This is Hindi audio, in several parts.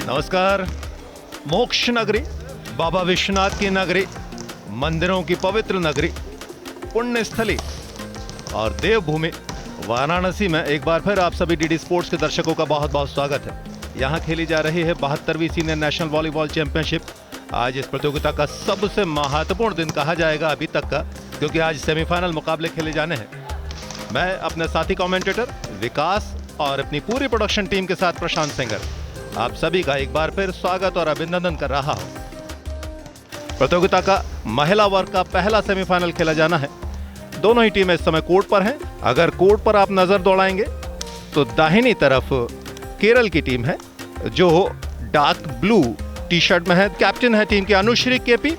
नमस्कार। मोक्ष नगरी, बाबा विश्वनाथ की नगरी, मंदिरों की पवित्र नगरी, पुण्य स्थली और देवभूमि वाराणसी में एक बार फिर आप सभी डीडी स्पोर्ट्स के दर्शकों का बहुत बहुत स्वागत है। यहाँ खेली जा रही है 72वीं सीनियर नेशनल वॉलीबॉल चैंपियनशिप। आज इस प्रतियोगिता का सबसे महत्वपूर्ण दिन कहा जाएगा अभी तक का, क्योंकि आज सेमीफाइनल मुकाबले खेले जाने हैं। मैं अपने साथी कमेंटेटर विकास और अपनी पूरी प्रोडक्शन टीम के साथ प्रशांत सिंगर आप सभी का एक बार फिर स्वागत और अभिनंदन कर रहा हूं। प्रतियोगिता का महिला वर्ग का पहला सेमीफाइनल खेला जाना है। दोनों ही टीमें इस समय कोर्ट पर हैं। अगर कोर्ट पर आप नजर दौड़ाएंगे तो दाहिनी तरफ केरल की टीम है जो डार्क ब्लू टी शर्ट में है। कैप्टन है टीम की अनुश्री केपी।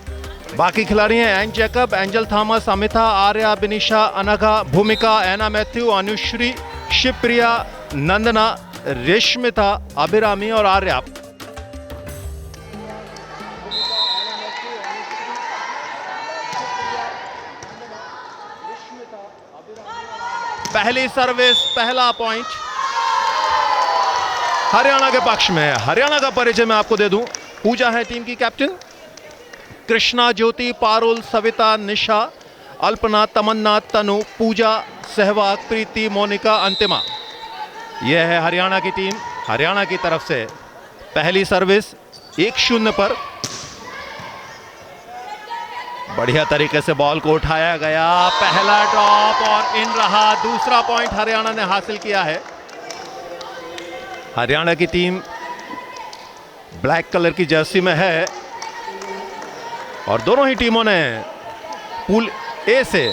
बाकी खिलाड़ी हैं एन जैकब, एंजल थॉमस, अमिता, आर्या, बिनिशा, अनघा, भूमिका, एना मैथ्यू, अनुश्री, शिवप्रिया, नंदना, रेशमिता, अभिरामी और आर्या। पहली सर्विस, पहला पॉइंट हरियाणा के पक्ष में है। हरियाणा का परिचय मैं आपको दे दूं। पूजा है टीम की कैप्टन। कृष्णा, ज्योति, पारुल, सविता, निशा, अल्पना, तमन्ना, तनु, पूजा, सहवाग, प्रीति, मोनिका, अंतिमा। यह है हरियाणा की टीम। हरियाणा की तरफ से पहली सर्विस 1-0 पर। बढ़िया तरीके से बॉल को उठाया गया। पहला ड्रॉप और इन रहा। दूसरा पॉइंट हरियाणा ने हासिल किया है। हरियाणा की टीम ब्लैक कलर की जर्सी में है और दोनों ही टीमों ने पूल ए से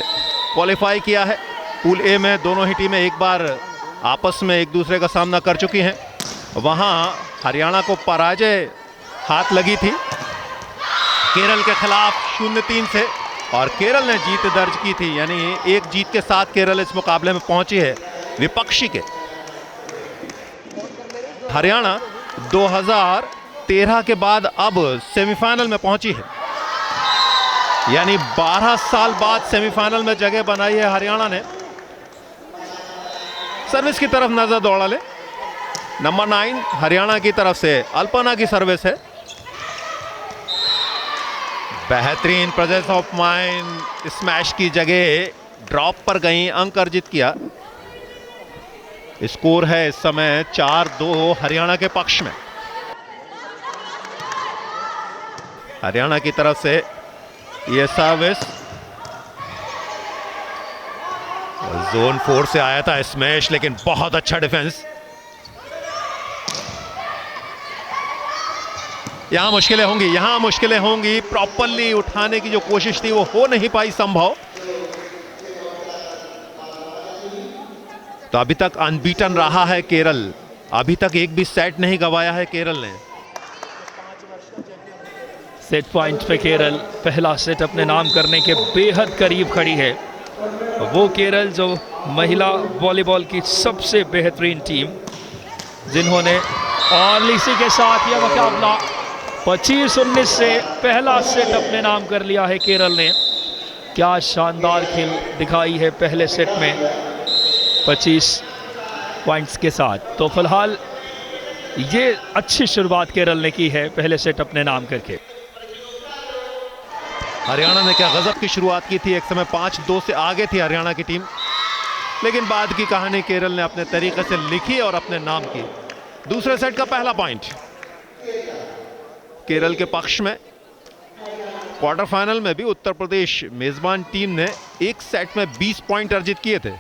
क्वालिफाई किया है। पूल ए में दोनों ही टीमें एक बार आपस में एक दूसरे का सामना कर चुकी हैं। वहां हरियाणा को पराजय हाथ लगी थी केरल के खिलाफ 0-3 से, और केरल ने जीत दर्ज की थी। यानी एक जीत के साथ केरल इस मुकाबले में पहुंची है विपक्षी के। हरियाणा 2013 के बाद अब सेमीफाइनल में पहुंची है। यानी 12 साल बाद सेमीफाइनल में जगह बनाई है हरियाणा ने। सर्विस की तरफ नजर दौड़ा ले। नंबर 9 हरियाणा की तरफ से अल्पना की सर्विस है। बेहतरीन प्रेजेंस ऑफ माइंड, स्मैश की जगह ड्रॉप पर गई, अंक अर्जित किया। स्कोर है इस समय 4-2 हरियाणा के पक्ष में। हरियाणा की तरफ से यह सर्विस जोन 4 से आया था स्मैश, लेकिन बहुत अच्छा डिफेंस। यहां मुश्किलें होंगी। प्रॉपरली उठाने की जो कोशिश थी वो हो नहीं पाई संभव। तो अभी तक अनबीटन रहा है केरल। अभी तक एक भी सेट नहीं गंवाया है केरल ने। सेट पॉइंट पे केरल पहला सेट अपने नाम करने के बेहद करीब खड़ी है। वो केरल जो महिला वॉलीबॉल की सबसे बेहतरीन टीम, जिन्होंने और इसी के साथ यह मुकाबला 25-19 से पहला सेट अपने नाम कर लिया है केरल ने। क्या शानदार खेल दिखाई है पहले सेट में 25 पॉइंट्स के साथ। तो फिलहाल ये अच्छी शुरुआत केरल ने की है पहले सेट अपने नाम करके। हरियाणा ने क्या गजब की शुरुआत की थी। एक समय 5-2 से आगे थी हरियाणा की टीम, लेकिन बाद की कहानी केरल ने अपने तरीके से लिखी और अपने नाम की। दूसरे सेट का पहला पॉइंट केरल के पक्ष में। क्वार्टर फाइनल में भी उत्तर प्रदेश मेजबान टीम ने एक सेट में 20 पॉइंट अर्जित किए थे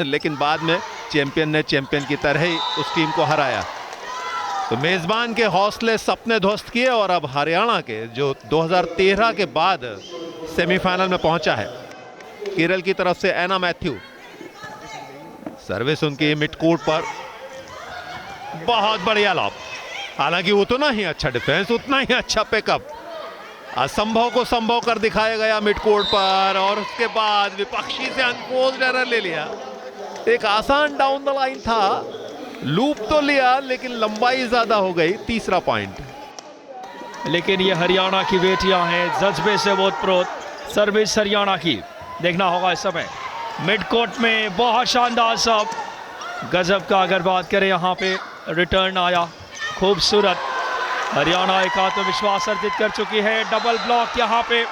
लेकिन बाद में चैंपियन ने चैंपियन की तरह ही उस टीम को हराया। तो मेजबान के हौसले सपने ध्वस्त किए और अब हरियाणा के जो 2013 के बाद सेमीफाइनल में पहुंचा है। केरल की तरफ से एना मैथ्यू, सर्विस उनकी मिड कोर्ट पर। बहुत बढ़िया लॉब। हालांकि उतना ही अच्छा डिफेंस, उतना ही अच्छा पिकअप। असंभव को संभव कर दिखाया गया मिड कोर्ट पर, और उसके बाद विपक्षी से अनफोर्स्ड एरर ले लिया। एक आसान डाउन द लाइन था, लूप तो लिया लेकिन लंबाई ज्यादा हो गई। तीसरा पॉइंट। लेकिन ये हरियाणा की बेटियां हैं, जज्बे से ओतप्रोत। सर्विस हरियाणा की देखना होगा इस समय। मिड कोर्ट में बहुत शानदार सब, गजब का। अगर बात करें यहाँ पे रिटर्न आया खूबसूरत। हरियाणा एक आत्मविश्वास अर्जित कर चुकी है। डबल ब्लॉक यहाँ पे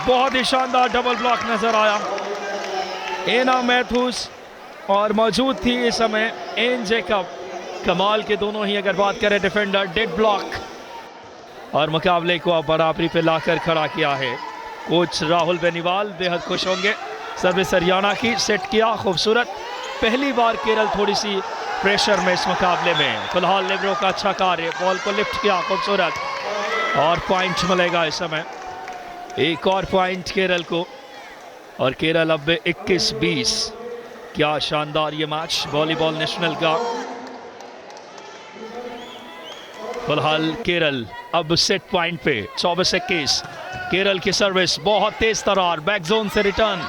बहुत ही शानदार डबल ब्लॉक नजर आया। एना मैथ्यूज और मौजूद थी इस समय एन जेकब। कमाल के दोनों ही अगर बात करें डिफेंडर, डेड ब्लॉक और मुकाबले को अब बराबरी पे लाकर खड़ा किया है। कोच राहुल बेनीवाल बेहद खुश होंगे। सर्विस हरियाणा की सेट किया खूबसूरत। पहली बार केरल थोड़ी सी प्रेशर में इस मुकाबले में। फिलहाल लिब्रो का अच्छा कार्य, बॉल को लिफ्ट किया खूबसूरत और पॉइंट मिलेगा इस समय। एक और पॉइंट केरल को और केरल अब 21-20। क्या शानदार ये मैच वॉलीबॉल नेशनल का। फिलहाल केरल अब सेट पॉइंट पे 24-21। केरल की सर्विस बहुत तेज तरार, बैक जोन से रिटर्न,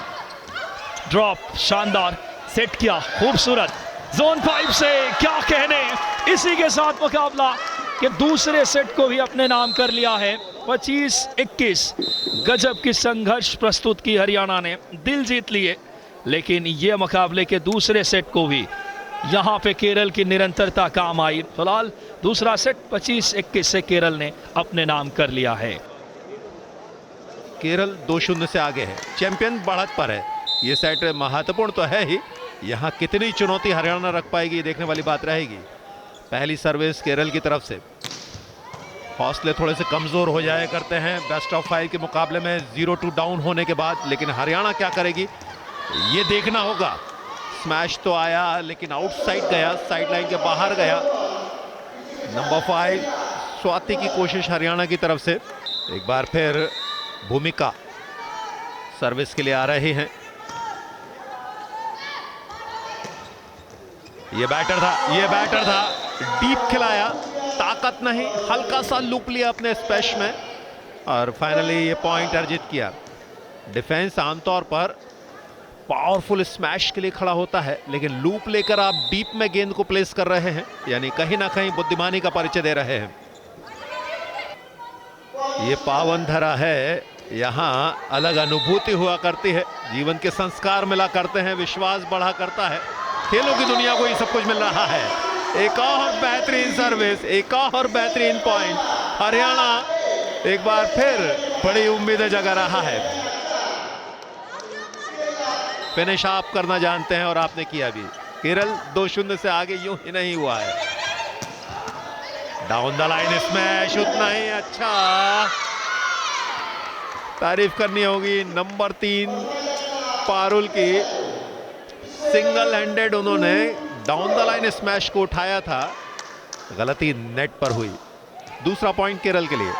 ड्रॉप शानदार, सेट किया खूबसूरत जोन 5 से। क्या कहने, इसी के साथ मुकाबला के दूसरे सेट को भी अपने नाम कर लिया है। 25-21। गजब की संघर्ष प्रस्तुत की हरियाणा ने, दिल जीत लिए, लेकिन ये मुकाबले के दूसरे सेट को भी यहाँ पे केरल की निरंतरता काम आई। फिलहाल दूसरा सेट 25-21 से केरल ने अपने नाम कर लिया है। केरल 2-0 से आगे है, चैंपियन बढ़त पर है। ये सेट महत्वपूर्ण तो है ही, यहाँ कितनी चुनौती हरियाणा रख पाएगी देखने वाली बात रहेगी। पहली सर्विस केरल की तरफ से। हौसले थोड़े से कमजोर हो जाया करते हैं बेस्ट ऑफ 5 के मुकाबले में 0-2 डाउन होने के बाद, लेकिन हरियाणा क्या करेगी ये देखना होगा। स्मैश तो आया लेकिन आउटसाइड गया, साइड लाइन के बाहर गया। नंबर 5 स्वाति की कोशिश हरियाणा की तरफ से। एक बार फिर भूमिका सर्विस के लिए आ रही हैं। ये बैटर था, डीप खिलाया, ताकत नहीं, हल्का सा लूप लिया अपने स्पैश में और फाइनली ये पॉइंट अर्जित किया। डिफेंस आमतौर पर पावरफुल स्मैश के लिए खड़ा होता है, लेकिन लूप लेकर आप डीप में गेंद को प्लेस कर रहे हैं, यानी कहीं ना कहीं बुद्धिमानी का परिचय दे रहे हैं। ये पावन धरा है, यहाँ अलग अनुभूति हुआ करती है, जीवन के संस्कार मिला करते हैं, विश्वास बढ़ा करता है। खेलों की दुनिया को ये सब कुछ मिल रहा है। एक और बेहतरीन सर्विस, एक और बेहतरीन पॉइंट। हरियाणा एक बार फिर बड़ी उम्मीदें जगा रहा है। फिनिश आप करना जानते हैं और आपने किया भी। केरल 2-0 से आगे यूं ही नहीं हुआ है। डाउन द लाइन स्मैश, उतना ही अच्छा, तारीफ करनी होगी नंबर 3 पारुल की। सिंगल हैंडेड उन्होंने डाउन द लाइन स्मैश को उठाया था, गलती नेट पर हुई। दूसरा पॉइंट केरल के लिए।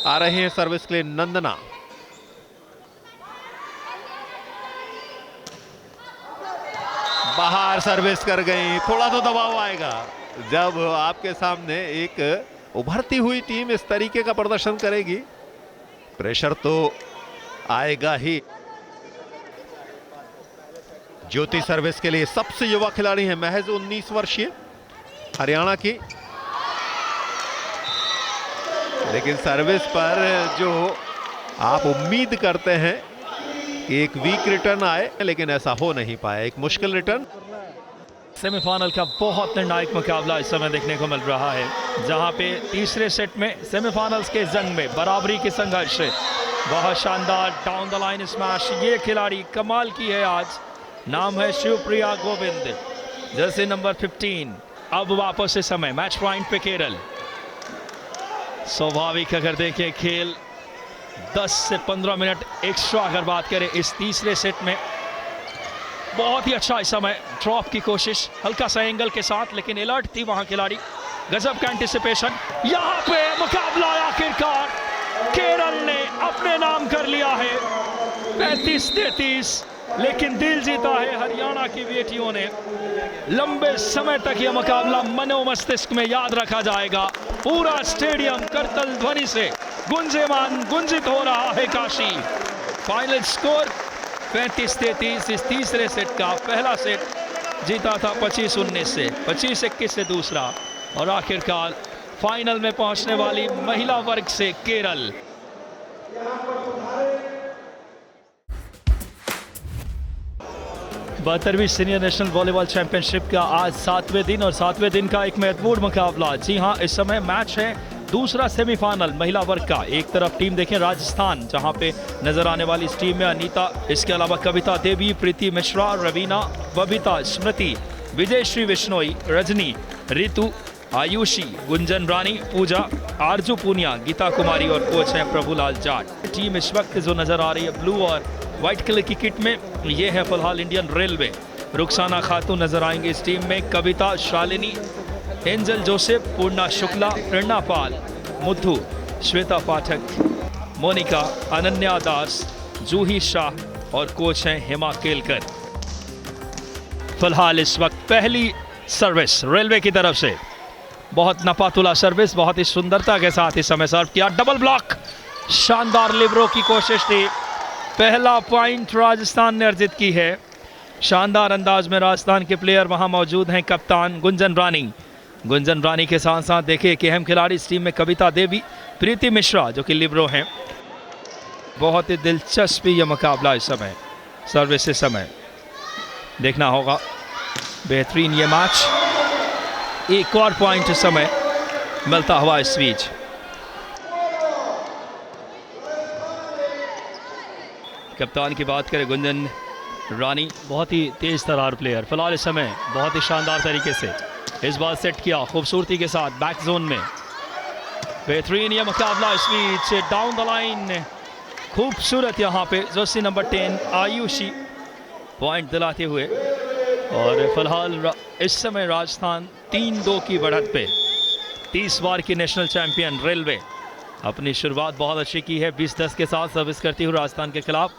आ रहे हैं सर्विस के लिए नंदना। बाहर सर्विस कर गई। थोड़ा तो दबाव आएगा जब आपके सामने एक उभरती हुई टीम इस तरीके का प्रदर्शन करेगी, प्रेशर तो आएगा ही। ज्योति सर्विस के लिए सबसे युवा खिलाड़ी है, महज 19 वर्षीय हरियाणा की, लेकिन सर्विस पर जो आप उम्मीद करते हैं कि एक वीक रिटर्न आए, लेकिन ऐसा हो नहीं पाया। एक मुश्किल रिटर्न। सेमीफाइनल का बहुत निर्णायक मुकाबला इस समय देखने को मिल रहा है, जहां पे तीसरे सेट में सेमीफाइनल्स के जंग में बराबरी के संघर्ष है। बहुत शानदार डाउन द लाइन स्मैश, ये खिलाड़ी कमाल की है आज। नाम है शिवप्रिया गोविंद, जर्सी नंबर 15। अब वापस से समय मैच पॉइंट पे केरल। स्वाभाविक अगर देखें खेल 10 से 15 मिनट एक्स्ट्रा अगर बात करें इस तीसरे सेट में, बहुत ही अच्छा इस समय ड्रॉप की कोशिश, हल्का सा एंगल के साथ, लेकिन अलर्ट थी वहां खिलाड़ी। गजब का एंटिसिपेशन। यहां पे मुकाबला आखिरकार केरल ने अपने नाम कर लिया है 35-33, लेकिन दिल जीता है हरियाणा की बेटियों ने। लंबे समय तक यह मुकाबला मनोमस्तिष्क में याद रखा जाएगा। पूरा स्टेडियम करतल ध्वनि से गुंजित हो रहा है काशी। Final score 35-33। इस तीसरे सेट का पहला सेट जीता था 25-19 से, 25-21 से दूसरा, और आखिरकार फाइनल में पहुंचने वाली महिला वर्ग से केरल। 72वीं सीनियर नेशनल वॉलीबॉल चैंपियनशिप का आज 7वें दिन और 7वें दिन का एक महत्वपूर्ण मुकाबला। जी हां, इस समय मैच है दूसरा सेमीफाइनल महिला वर्ग का। एक तरफ टीम देखें राजस्थान, जहां पे नजर आने वाली इस टीम में अनीता, इसके अलावा कविता देवी, प्रीति मिश्रा, रवीना, बबीता, स्मृति, विजयश्री विश्नोई, रजनी, रितु, आयुषी, गुंजन रानी, पूजा, आरजू पूनिया, गीता कुमारी और कोच हैं प्रभुलाल जाट। टीम इस वक्त जो नजर आ रही है ब्लू और व्हाइट कलर की किट में, ये है फिलहाल इंडियन रेलवे। रुखसाना खातून नजर आएंगे इस टीम में, कविता, शालिनी, एंजल जोसेफ, पूर्णा शुक्ला, प्रेरणा पाल, मुद्धू, श्वेता पाठक, मोनिका, अनन्या दास, जूही शाह और कोच हैं हेमा केलकर। फिलहाल इस वक्त पहली सर्विस रेलवे की तरफ से, बहुत नपातुला सर्विस, बहुत ही सुंदरता के साथ इस समय सर्व किया। डबल ब्लॉक, शानदार लिबरो की कोशिश थी। पहला पॉइंट राजस्थान ने अर्जित की है। शानदार अंदाज में राजस्थान के प्लेयर वहां मौजूद हैं। कप्तान गुंजन रानी के साथ साथ देखिए कि अहम खिलाड़ी इस टीम में कविता देवी, प्रीति मिश्रा जो कि लिबरो हैं। बहुत ही दिलचस्प यह मुकाबला इस समय, सर्विस इस समय देखना होगा। बेहतरीन ये मैच, एक और पॉइंट इस समय मिलता हुआ इस बीच। कप्तान की बात करें गुंजन रानी, बहुत ही तेज तरार प्लेयर, फिलहाल इस समय बहुत ही शानदार तरीके से इस बार सेट किया खूबसूरती के साथ बैक जोन में। बेहतरीन यह मुकाबला इस बीच, डाउन द लाइन खूबसूरत यहाँ पे जर्सी नंबर 10 आयुषी पॉइंट दिलाते हुए। और फिलहाल इस समय राजस्थान 3-2 की बढ़त पे। 30 बार की नेशनल चैंपियन रेलवे अपनी शुरुआत बहुत अच्छी की है, 20-10 के साथ सर्विस करती हुई राजस्थान के खिलाफ।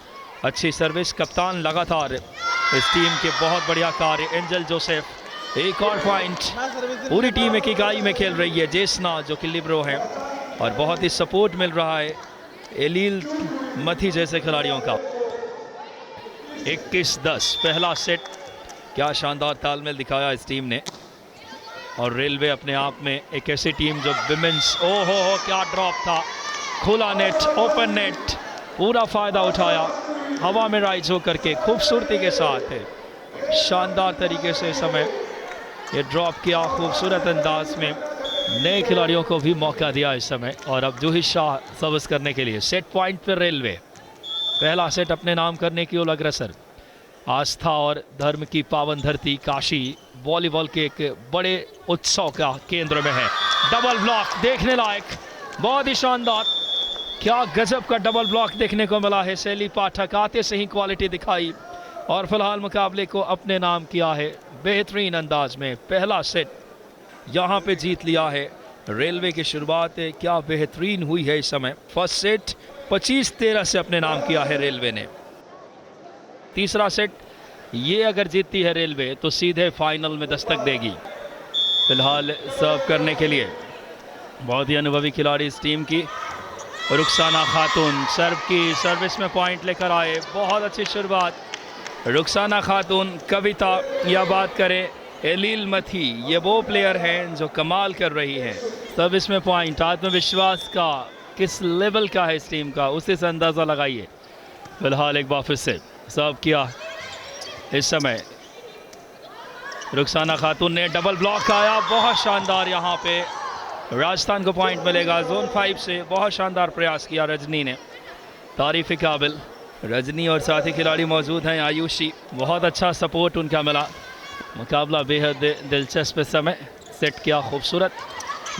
अच्छी सर्विस, कप्तान लगातार इस टीम के बहुत बढ़िया कार्य। एंजल जोसेफ, एक और पॉइंट। पूरी टीम एक इकाई में खेल रही है। जेसना जो कि लिबरो है और बहुत ही सपोर्ट मिल रहा है एलील मथी जैसे खिलाड़ियों का। 21-10 पहला सेट, क्या शानदार तालमेल दिखाया इस टीम ने। और रेलवे अपने आप में एक ऐसी टीम जो विमेंस, हो क्या ड्रॉप था, खुला नेट, ओपन नेट, पूरा फायदा उठाया, हवा में राइज होकर के खूबसूरती के साथ शानदार तरीके से समय ये ड्रॉप किया खूबसूरत अंदाज में। नए खिलाड़ियों को भी मौका दिया इस समय। और अब जूही शाह सर्विस करने के लिए सेट पॉइंट पर रेलवे पहला सेट अपने नाम करने की ओर अग्रसर। आस्था और धर्म की पावन धरती काशी वॉलीबॉल के एक बड़े उत्सव का केंद्र में है। डबल ब्लॉक देखने लायक, बहुत ही शानदार, क्या गजब का डबल ब्लॉक देखने को मिला है। शैली पाठक आते से ही क्वालिटी दिखाई और फिलहाल मुकाबले को अपने नाम किया है बेहतरीन अंदाज में। पहला सेट यहाँ पे जीत लिया है रेलवे की। शुरुआत क्या बेहतरीन हुई है इस समय। फर्स्ट सेट 25-13 से अपने नाम किया है रेलवे ने। तीसरा सेट ये अगर जीतती है रेलवे तो सीधे फाइनल में दस्तक देगी। फिलहाल सर्व करने के लिए बहुत ही अनुभवी खिलाड़ी इस टीम की रुखसाना खातून सर्व की सर्विस में पॉइंट लेकर आए। बहुत अच्छी शुरुआत रुखसाना खातून। कविता या बात करें एलील मथी, ये वो प्लेयर हैं जो कमाल कर रही हैं। सर्विस में पॉइंट, आत्मविश्वास का किस लेवल का है इस टीम का, उसे से अंदाज़ा लगाइए। फिलहाल एक बार फिर से सर्व किया इस समय रुखसाना खातून ने। डबल ब्लॉक आया, बहुत शानदार, यहाँ पे राजस्थान को पॉइंट मिलेगा जोन 5 से। बहुत शानदार प्रयास किया रजनी ने, तारीफ़ काबिल। रजनी और साथी खिलाड़ी मौजूद हैं आयुषी, बहुत अच्छा सपोर्ट उनका मिला। मुकाबला बेहद दिलचस्प समय सेट किया खूबसूरत।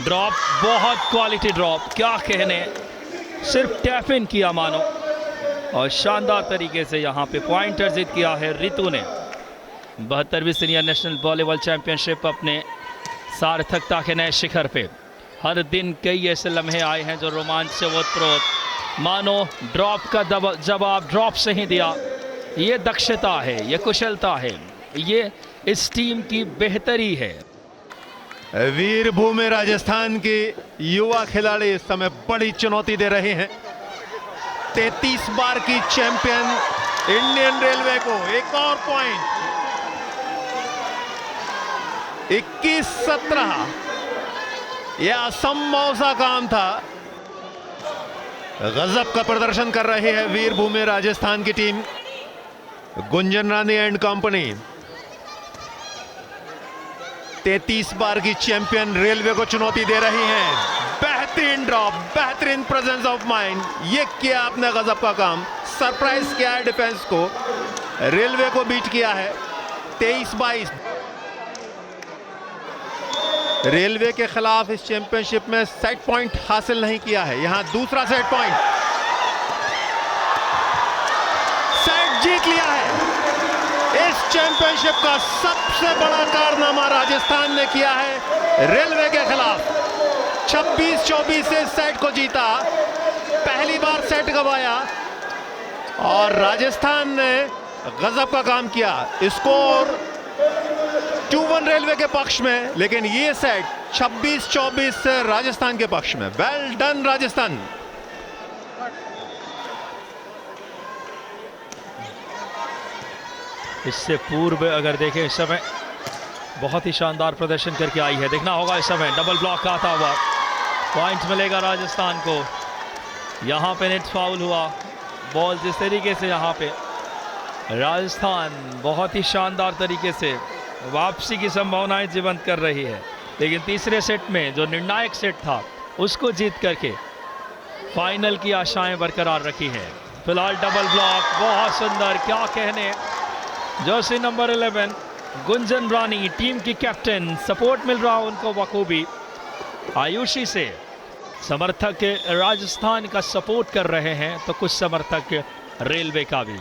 ड्रॉप, बहुत क्वालिटी ड्रॉप, क्या कहने, सिर्फ टैप इन किया मानो। और शानदार तरीके से यहाँ पे पॉइंट अर्जित किया है रितु ने। 72वीं सीनियर नेशनल वॉलीबॉल चैंपियनशिप अपने सार्थकता के नए शिखर पे। हर दिन कई ऐसे लम्हे आए हैं जो रोमांच से ओतप्रोत, मानो ड्रॉप का जवाब ड्रॉप से ही दिया। ये दक्षता है, ये कुशलता है, ये इस टीम की बेहतरी है। वीरभूमि राजस्थान के युवा खिलाड़ी इस समय बड़ी चुनौती दे रहे हैं। 33 बार की चैंपियन इंडियन रेलवे को एक और पॉइंट। 21-17 यह असंभव सा काम था। गजब का प्रदर्शन कर रही है वीरभूमि राजस्थान की team. Gunjan Rani and company 33 बार की चैंपियन रेलवे को चुनौती दे रही हैं। बेहतरीन ड्रॉप, बेहतरीन प्रेजेंस ऑफ माइंड, ये किया आपने गजब का काम। सरप्राइज किया है डिफेंस को, रेलवे को बीट किया है 23-22। रेलवे के खिलाफ इस चैंपियनशिप में सेट पॉइंट हासिल नहीं किया है, यहां दूसरा सेट पॉइंट, सेट जीत लिया है। इस चैंपियनशिप का सबसे बड़ा कारनामा राजस्थान ने किया है रेलवे के खिलाफ। 26-24 से सेट को जीता, पहली बार सेट गंवाया और राजस्थान ने गजब का काम किया। स्कोर 2-1 रेलवे के पक्ष में, लेकिन ये सेट 26-24 से राजस्थान के पक्ष में। Well done Rajasthan. इससे पूर्व अगर देखें इस समय बहुत ही शानदार प्रदर्शन करके आई है। देखना होगा इस समय डबल ब्लॉक का आता हुआ पॉइंट मिलेगा राजस्थान को। यहाँ पे नेट फाउल हुआ, बॉल जिस तरीके से यहाँ पे राजस्थान बहुत ही शानदार तरीके से वापसी की संभावनाएं जीवंत कर रही है, लेकिन तीसरे सेट में जो निर्णायक सेट था उसको जीत करके फाइनल की आशाएं बरकरार रखी हैं। फिलहाल डबल ब्लॉक बहुत सुंदर, क्या कहने। जर्सी नंबर 11 गुंजन रानी टीम की कैप्टन, सपोर्ट मिल रहा उनको बखूबी आयुषी से। समर्थक राजस्थान का सपोर्ट कर रहे हैं तो कुछ समर्थक रेलवे का भी।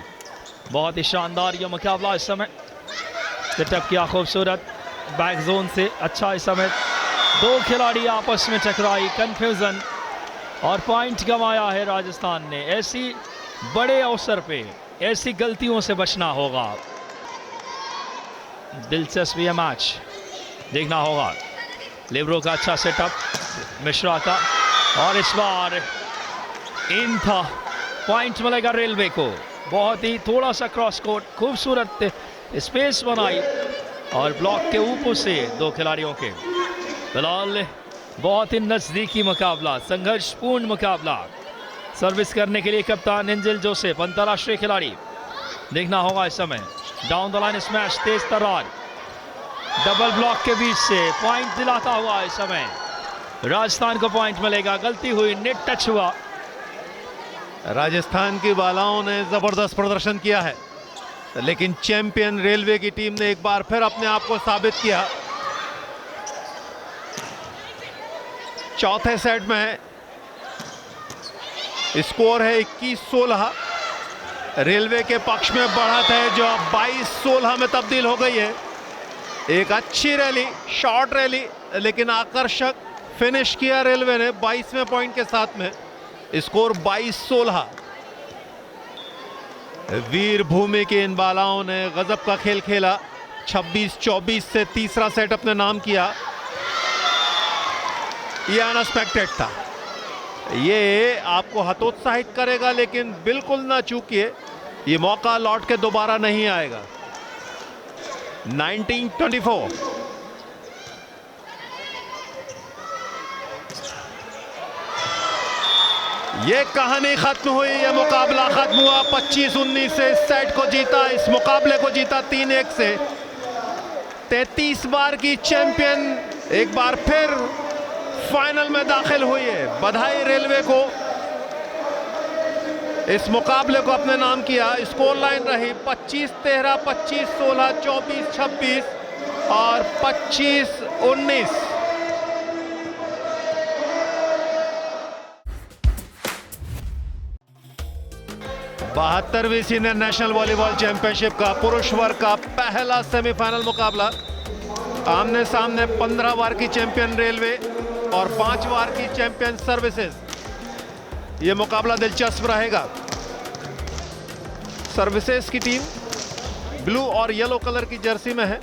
बहुत ही शानदार ये मुकाबला इस समय, सेटअप किया खूबसूरत बैक जोन से। अच्छा इस समय दो खिलाड़ी आपस में टकराई, कंफ्यूजन और पॉइंट गंवाया है राजस्थान ने। ऐसी बड़े अवसर पे ऐसी गलतियों से बचना होगा। दिलचस्प ये मैच देखना होगा। लिब्रो का अच्छा सेटअप मिश्रा का, और इस बार इन था, पॉइंट मिलेगा रेलवे को। बहुत ही थोड़ा सा क्रॉस कोर्ट, खूबसूरत स्पेस बनाई और ब्लॉक के ऊपर से दो खिलाड़ियों के। फिलहाल बहुत ही नजदीकी मुकाबला, संघर्षपूर्ण मुकाबला। सर्विस करने के लिए कप्तान एंजल जोसेफ, अंतर्राष्ट्रीय खिलाड़ी। देखना होगा इस समय डाउन द लाइन स्मैश, तेज तर्रार, डबल ब्लॉक के बीच से पॉइंट दिलाता हुआ इस समय राजस्थान को पॉइंट मिलेगा। गलती हुई, नेट टच हुआ। राजस्थान की बालाओं ने जबरदस्त प्रदर्शन किया है, लेकिन चैंपियन रेलवे की टीम ने एक बार फिर अपने आप को साबित किया। चौथे सेट में स्कोर है 21-16, रेलवे के पक्ष में बढ़त है जो अब 22-16 में तब्दील हो गई है। एक अच्छी रैली, शॉर्ट रैली, लेकिन आकर्षक फिनिश किया रेलवे ने 22वें पॉइंट के साथ में। स्कोर 22-16। वीर भूमि के इन बालाओं ने गजब का खेल खेला। 26-24 से तीसरा सेट अपने नाम किया। यह अनएक्सपेक्टेड था, ये आपको हतोत्साहित करेगा, लेकिन बिल्कुल ना चूकिए, ये मौका लौट के दोबारा नहीं आएगा। 19-24। ये कहानी खत्म हुई, ये मुकाबला खत्म हुआ। 25-19 से सेट को जीता, इस मुकाबले को जीता 3-1 से। 33 बार की चैंपियन एक बार फिर फाइनल में दाखिल हुई है। बधाई रेलवे को, इस मुकाबले को अपने नाम किया। स्कोर लाइन रही 25-13, 25-16, 24-26 और 25-19। बहत्तरवीं सीनियर नेशनल वॉलीबॉल चैंपियनशिप का पुरुष वर्ग का पहला सेमीफाइनल मुकाबला। आमने सामने 15 बार की चैंपियन रेलवे और 5 बार की चैंपियन सर्विसेज। यह मुकाबला दिलचस्प रहेगा। सर्विसेज की टीम ब्लू और येलो कलर की जर्सी में है।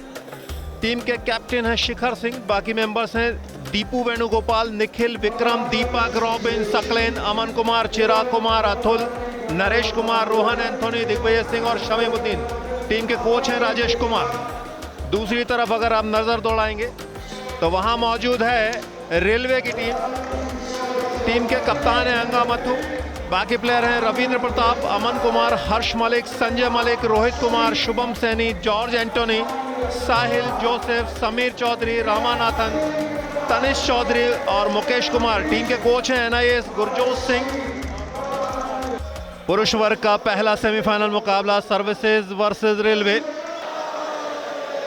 टीम के कैप्टन हैं शिखर सिंह, बाकी मेंबर्स हैं दीपू वेणुगोपाल, निखिल, विक्रम, दीपक, रॉबिन, सकलेन, अमन कुमार, चिराग कुमार, अतुल, नरेश कुमार, रोहन एंथोनी, दिग्विजय सिंह और शमीमुद्दीन। टीम के कोच हैं राजेश कुमार। दूसरी तरफ अगर आप नजर दौड़ाएंगे तो वहां मौजूद है रेलवे की टीम। टीम के कप्तान हैं अंगा मथु, बाकी प्लेयर हैं रविंद्र प्रताप, अमन कुमार, हर्ष मलिक, संजय मलिक, रोहित कुमार, शुभम सैनी, जॉर्ज एंटोनी, साहिल, जोसेफ, समीर चौधरी, रामानाथन, तनिष चौधरी और मुकेश कुमार। टीम के कोच हैं NIS गुरजोत सिंह। पुरुष वर्ग का पहला सेमीफाइनल मुकाबला सर्विसेज वर्सेस रेलवे।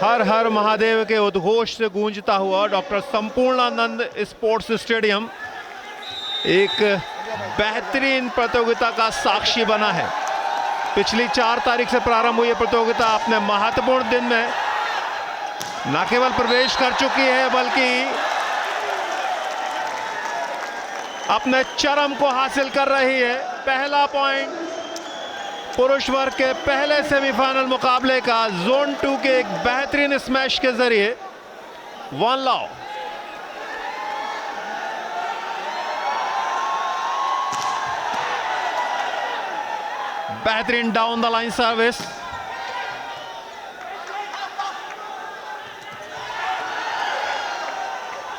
हर हर महादेव के उद्घोष से गूंजता हुआ डॉक्टर संपूर्णानंद स्पोर्ट्स स्टेडियम एक बेहतरीन प्रतियोगिता का साक्षी बना है। पिछली 4 तारीख से प्रारंभ हुई यह प्रतियोगिता अपने महत्वपूर्ण दिन में न केवल प्रवेश कर चुकी है बल्कि अपने चरम को हासिल कर रही है। पहला पॉइंट पुरुष वर्ग के पहले सेमीफाइनल मुकाबले का जोन 2 के एक बेहतरीन स्मैश के जरिए 1 लॉ। बेहतरीन डाउन द लाइन सर्विस।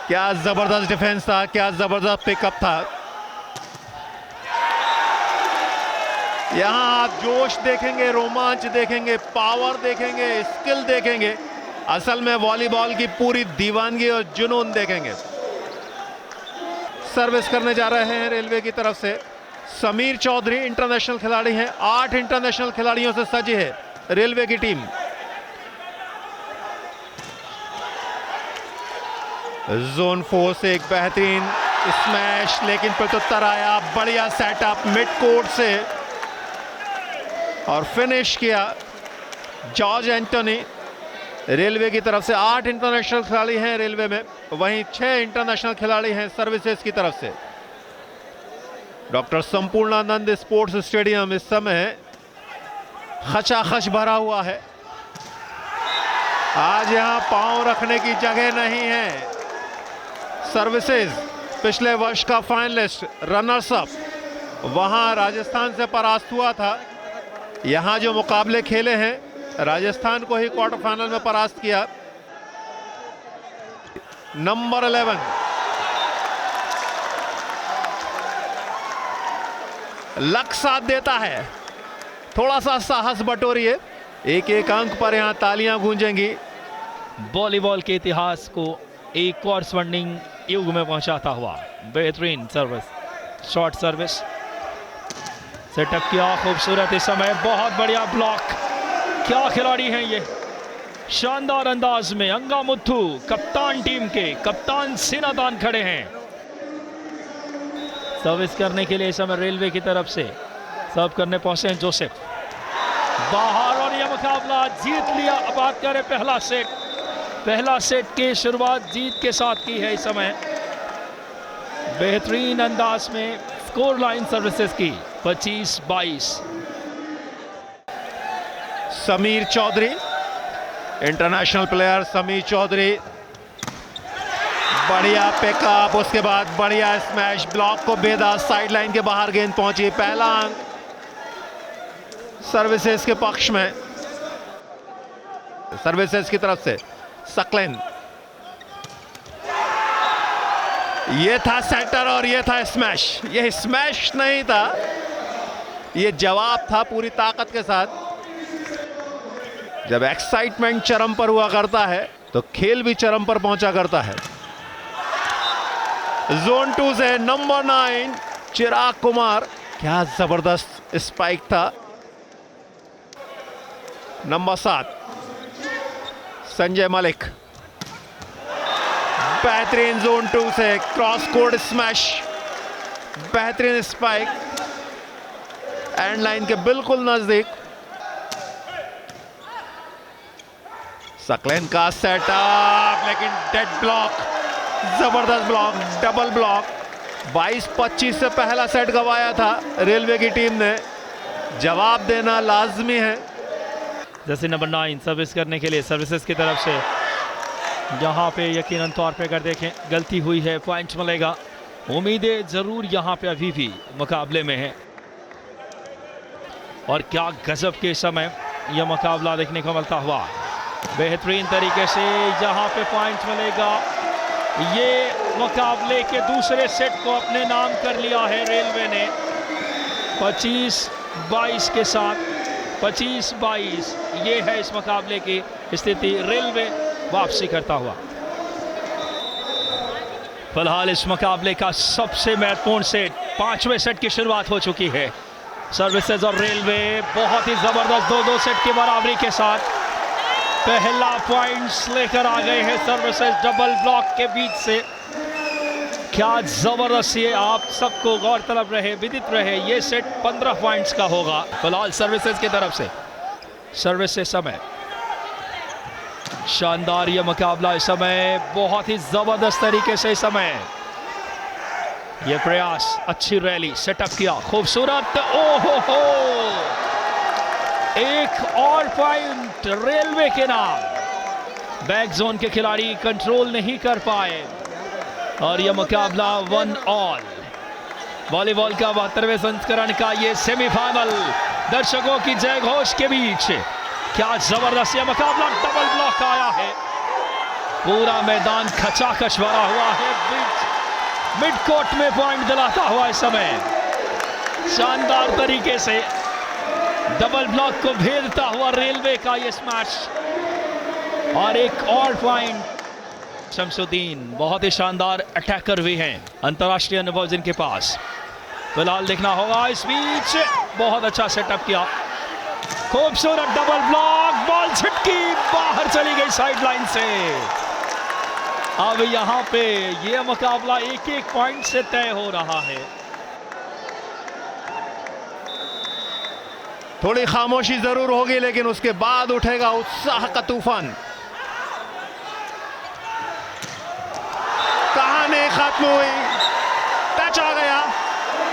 क्या जबरदस्त डिफेंस था, क्या जबरदस्त पिकअप था। यहां आप जोश देखेंगे, रोमांच देखेंगे, पावर देखेंगे, स्किल देखेंगे। असल में वॉलीबॉल की पूरी दीवानगी और जुनून देखेंगे। सर्विस करने जा रहे हैं रेलवे की तरफ से समीर चौधरी। इंटरनेशनल खिलाड़ी हैं, 8 इंटरनेशनल खिलाड़ियों से सजी है रेलवे की टीम। जोन 4 से एक बेहतरीन स्मैश, लेकिन प्रत्युत्तर आया। बढ़िया सेटअप मिड कोर्ट से और फिनिश किया जॉर्ज एंटोनी। रेलवे की तरफ से 8 इंटरनेशनल खिलाड़ी हैं रेलवे में, वहीं 6 इंटरनेशनल खिलाड़ी हैं सर्विसेज की तरफ से। डॉक्टर संपूर्णानंद स्पोर्ट्स स्टेडियम इस समय खचाखच भरा हुआ है। आज यहां पांव रखने की जगह नहीं है। सर्विसेज पिछले वर्ष का फाइनलिस्ट, रनर्स अप, वहां राजस्थान से परास्त हुआ था। यहां जो मुकाबले खेले हैं राजस्थान को ही क्वार्टर फाइनल में परास्त किया। नंबर 11 लक साथ देता है। थोड़ा सा साहस बटोरिए, एक एक अंक पर यहां तालियां गूंजेंगी। वॉलीबॉल के इतिहास को एक और स्वर्णिम युग में पहुंचाता हुआ बेहतरीन सर्विस, शॉर्ट सर्विस सेटअप किया खूबसूरत इस समय। बहुत बढ़िया ब्लॉक। क्या खिलाड़ी हैं ये, शानदार अंदाज में। अंगा मुथु कप्तान टीम के, कप्तान सिनादान खड़े हैं सर्विस करने के लिए। इस समय रेलवे की तरफ से सर्व करने पहुंचे हैं जोसेफ। बाहर और यह मुकाबला जीत लिया। अब बात करें पहला सेट। पहला सेट की शुरुआत जीत के साथ की है इस समय बेहतरीन अंदाज में। स्कोर लाइन सर्विसेज की 25-22। समीर चौधरी, इंटरनेशनल प्लेयर समीर चौधरी, बढ़िया पिकअप, उसके बाद बढ़िया स्मैश, ब्लॉक को बेदा, साइड लाइन के बाहर गेंद पहुंची। पहला अंक सर्विसेज के पक्ष में। सर्विसेज की तरफ से सकलेन, ये था सेंटर और ये था स्मैश। ये स्मैश नहीं था, ये जवाब था पूरी ताकत के साथ। जब एक्साइटमेंट चरम पर हुआ करता है तो खेल भी चरम पर पहुंचा करता है। जोन 2 से नंबर 9 चिराग कुमार, क्या जबरदस्त स्पाइक था। नंबर 7 संजय मलिक, बेहतरीन जोन 2 से क्रॉस कोर्ट स्मैश, बेहतरीन स्पाइक, एंड लाइन के बिल्कुल नजदीक। सकलेन का सेटअप, लेकिन डेड ब्लॉक, जबरदस्त ब्लॉक, डबल ब्लॉक। 22-25 से पहला सेट गंवाया था रेलवे की टीम ने। जवाब देना लाजमी है। जैसे नंबर 9 सर्विस करने के लिए सर्विसेज की तरफ से, यहाँ पे यकीनन तौर पे अगर देखें गलती हुई है, पॉइंट मिलेगा। उम्मीदें जरूर यहाँ पे अभी भी मुकाबले में है। और क्या गजब के समय यह मुकाबला देखने को मिलता हुआ। बेहतरीन तरीके से यहाँ पे पॉइंट मिलेगा। ये मुकाबले के दूसरे सेट को अपने नाम कर लिया है रेलवे ने। 25-22 के साथ 25-22 ये है इस मुकाबले की स्थिति। रेलवे वापसी करता हुआ। फिलहाल इस मुकाबले का सबसे महत्वपूर्ण सेट, 5वें सेट की शुरुआत हो चुकी है। सर्विसेज और रेलवे बहुत ही जबरदस्त 2-2 सेट की बराबरी के साथ पहला पॉइंट्स लेकर आ गए हैं सर्विसेज डबल ब्लॉक के बीच से। क्या जबरदस्त, ये आप सबको गौरतलब रहे, विदित रहे, ये सेट 15 पॉइंट्स का होगा। फिलहाल सर्विसेज की तरफ से सर्विस से समय, शानदार ये मुकाबला इस समय, बहुत ही जबरदस्त तरीके से इस समय ये प्रयास, अच्छी रैली सेटअप किया, खूबसूरत, ओहो हो, एक और पॉइंट रेलवे के नाम। बैक जोन के खिलाड़ी कंट्रोल नहीं कर पाए और यह मुकाबला 1 ऑल। वॉलीबॉल का 72वें संस्करण का ये सेमीफाइनल दर्शकों की जय घोष के बीच, क्या जबरदस्त यह मुकाबला डबल ब्लॉक आया है। पूरा मैदान खचाखच भरा हुआ है, मिड कोर्ट में पॉइंट दिलाता हुआ इस समय शानदार तरीके से डबल ब्लॉक को भेदता हुआ रेलवे का ये स्मैश और एक और पॉइंट। शमसुद्दीन बहुत ही शानदार अटैकर भी हैं अंतरराष्ट्रीय अनुभव जिनके पास। फिलहाल देखना होगा इस बीच, बहुत अच्छा सेटअप किया, खूबसूरत डबल ब्लॉक, बॉल छिटकी बाहर चली गई साइड लाइन से। अब यहां पे ये मुकाबला एक एक पॉइंट से तय हो रहा है। थोड़ी खामोशी जरूर होगी लेकिन उसके बाद उठेगा उत्साह का तूफान। कहानी खत्म हुई, टच आ गया,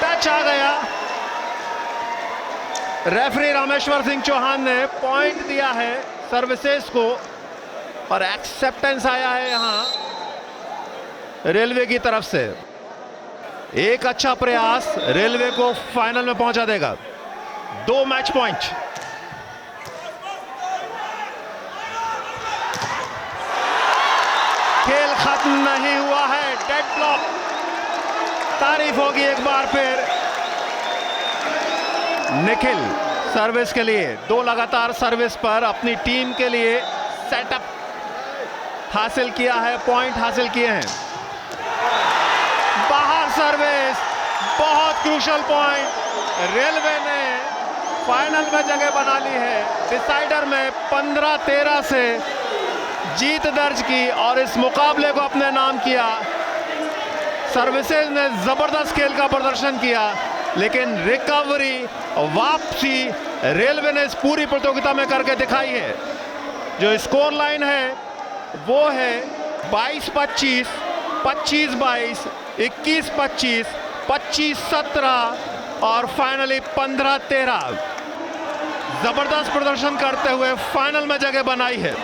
टच आ गया। रेफरी रामेश्वर सिंह चौहान ने पॉइंट दिया है सर्विसेज को और एक्सेप्टेंस आया है यहां रेलवे की तरफ से। एक अच्छा प्रयास रेलवे को फाइनल में पहुंचा देगा। 2 मैच पॉइंट। खेल खत्म नहीं हुआ है, डेड ब्लॉक। तारीफ होगी एक बार फिर निखिल सर्विस के लिए। 2 लगातार सर्विस पर अपनी टीम के लिए सेटअप हासिल किया है, पॉइंट हासिल किए हैं। बाहर सर्विस, बहुत क्रूशल पॉइंट। रेलवे ने फाइनल में जगह बना ली है। डिसाइडर में 15-13 से जीत दर्ज की और इस मुकाबले को अपने नाम किया। सर्विसेज ने जबरदस्त खेल का प्रदर्शन किया लेकिन रिकवरी, वापसी रेलवे ने इस पूरी प्रतियोगिता में करके दिखाई है। जो स्कोर लाइन है वो है 22-25, 25-22, 21-25, 25-17 और फाइनली 15-13। जबरदस्त प्रदर्शन करते हुए फाइनल में जगह बनाई है।